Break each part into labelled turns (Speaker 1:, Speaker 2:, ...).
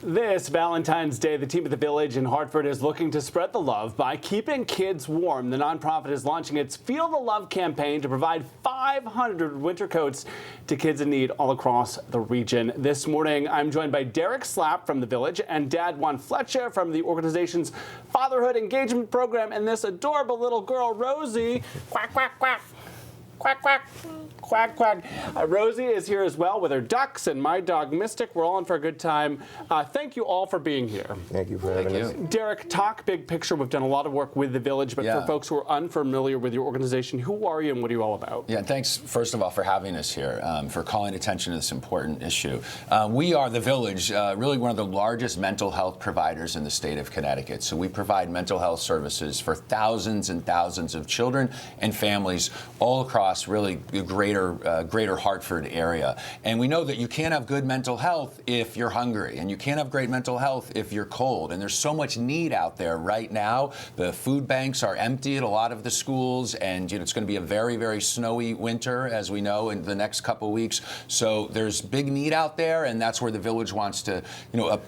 Speaker 1: This Valentine's Day, the team at the Village in Hartford is looking to spread the love by keeping kids warm. The nonprofit is launching its Feel the Love campaign to provide 500 winter coats to kids in need all across the region. This morning, I'm joined by Derek Slapp from the Village and Dad Juan Fletcher from the organization's Fatherhood Engagement Program and this adorable little girl, Rosie. Quack, quack, quack. Quack, quack, quack, quack. Rosie is here as well with her ducks and my dog Mystic. We're all in for a good time. Thank you all for being here.
Speaker 2: Thank you for having us.
Speaker 1: Derek, talk big picture. We've done a lot of work with the Village, but for folks who are unfamiliar with your organization, who are you and what are you all about?
Speaker 3: Yeah, thanks, first of all, for having us here, for calling attention to this important issue. We are the Village, really one of the largest mental health providers in the state of Connecticut. So we provide mental health services for thousands and thousands of children and families all across really the greater Hartford area. And we know that you can't have good mental health if you're hungry, and you can't have great mental health if you're cold. And there's so much need out there right now. The food banks are empty at a lot of the schools, and it's going to be a very, very snowy winter, as we know, in the next couple weeks. So there's big need out there, and that's where the Village wants to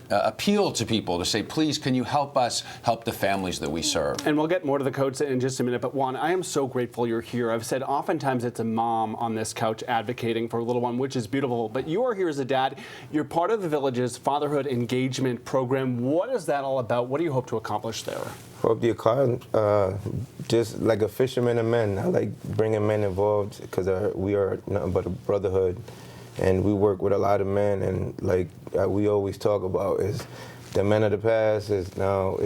Speaker 3: appeal to people to say, please, can you help us help the families that we serve?
Speaker 1: And we'll get more to the coats in just a minute, but Juan, I am so grateful you're here. I've said oftentimes it's a mom on this couch advocating for a little one, which is beautiful, but you are here as a dad. You're part of the Village's Fatherhood Engagement Program. What is that all about? What do you hope to accomplish there?
Speaker 2: Hope the account, just like a fisherman of men. I like bringing men involved because we are nothing but a brotherhood, and we work with a lot of men, and like we always talk about is the men of the past is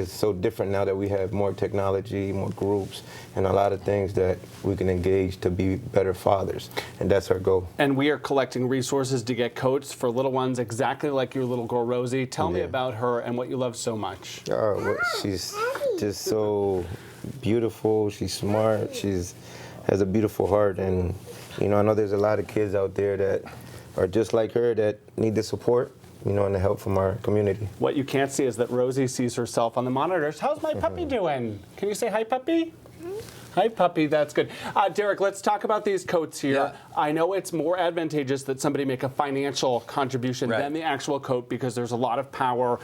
Speaker 2: so different now that we have more technology, more groups, and a lot of things that we can engage to be better fathers, and that's our goal.
Speaker 1: And we are collecting resources to get coats for little ones exactly like your little girl, Rosie. Tell me about her and what you love so much.
Speaker 2: Well, she's just so beautiful. She's smart. Has a beautiful heart, and I know there's a lot of kids out there that are just like her that need the support, and the help from our community.
Speaker 1: What you can't see is that Rosie sees herself on the monitors. How's my puppy doing? Can you say hi, puppy? Hi, puppy. That's good. Derek, let's talk about these coats here.
Speaker 3: Yeah.
Speaker 1: I know it's more advantageous that somebody make a financial contribution than the actual coat because there's a lot of power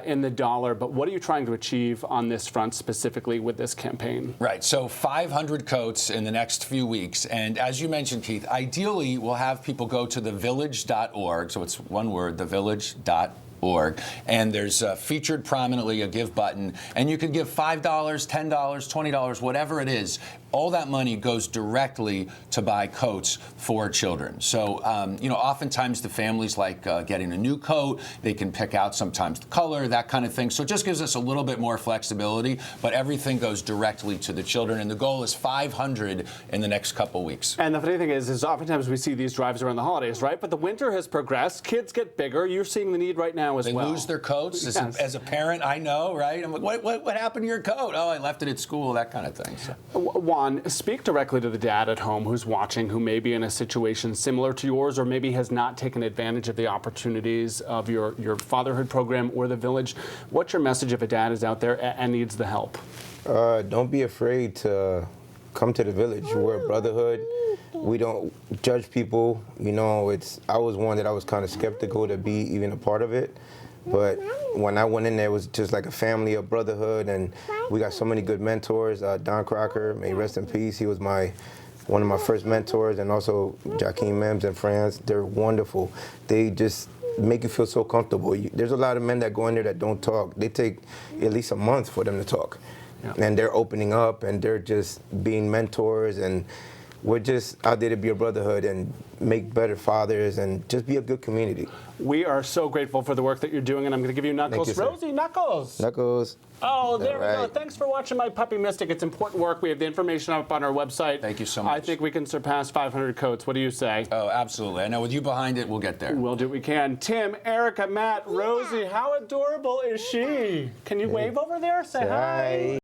Speaker 1: in the dollar. But what are you trying to achieve on this front specifically with this campaign? Right.
Speaker 3: So 500 coats in the next few weeks. And as you mentioned, Keith, ideally we'll have people go to thevillage.org. So it's one word, thevillage.org. And there's featured prominently a give button, and you can give $5, $10, $20, whatever it is. All that money goes directly to buy coats for children. So, oftentimes the families like getting a new coat. They can pick out sometimes the color, that kind of thing. So it just gives us a little bit more flexibility, but everything goes directly to the children. And the goal is 500 in the next couple weeks.
Speaker 1: And the funny thing is oftentimes we see these drives around the holidays, right? But the winter has progressed. Kids get bigger. You're seeing the need right now as well.
Speaker 3: They lose their coats. As a parent, I know, right? I'm like, what happened to your coat? Oh, I left it at school, that kind of thing. So.
Speaker 1: Juan, speak directly to the dad at home who's watching, who may be in a situation similar to yours or maybe has not taken advantage of the opportunities of your fatherhood program or the Village. What's your message if a dad is out there and needs the help?
Speaker 2: Don't be afraid to come to the Village. We're a brotherhood. We don't judge people. I was one that I was kind of skeptical to be even a part of it. But when I went in there, it was just like a family, a brotherhood, and we got so many good mentors. Don Crocker, may he rest in peace. He was one of my first mentors, and also Joaquin Mims and France. They're wonderful. They just make you feel so comfortable. There's a lot of men that go in there that don't talk. They take at least a month for them to talk. Yeah. And they're opening up, and they're just being mentors, and we're just out there to be a brotherhood and make better fathers and just be a good community.
Speaker 1: We are so grateful for the work that you're doing, and I'm going to give you Knuckles.
Speaker 2: Thank you,
Speaker 1: Rosie, Knuckles.
Speaker 2: Knuckles.
Speaker 1: Oh, there we go. Thanks for watching my puppy Mystic. It's important work. We have the information up on our website.
Speaker 3: Thank you so much.
Speaker 1: I think we can surpass 500 coats. What do you say?
Speaker 3: Oh, absolutely. I know with you behind it, we'll get there.
Speaker 1: We'll do what we can. Tim, Erica, Matt, Rosie, how adorable is she? Can you wave over there? Say hi.